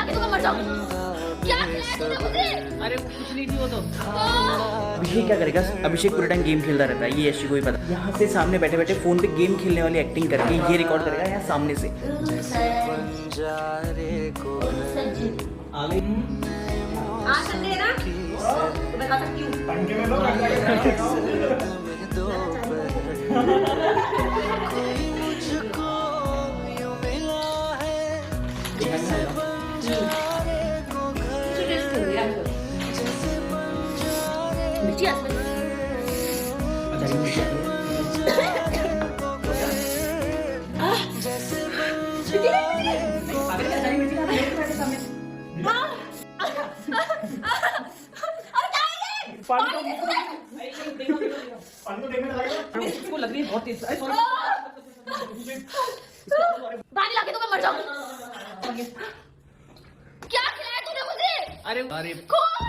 के तो मैं मर जाऊंगी। क्या खिलाया तूने मुझे? अरे कुछ नहीं थी वो तो। अभिषेक क्या करेगा? अभिषेक पूरे टाइम गेम खेलता रहता है, ये यशी को ही पता। यहाँ से सामने बैठे बैठे फोन पे गेम खेलने वाली एक्टिंग करके ये रिकॉर्ड करेगा यहाँ सामने से। आज संडे है ना, तो मैं खा सकती उसको लग रही है बहुत तेज। पानी लाके तो मैं मर जाऊंगी। क्या खिलाया तूने मुझे? अरे कौन?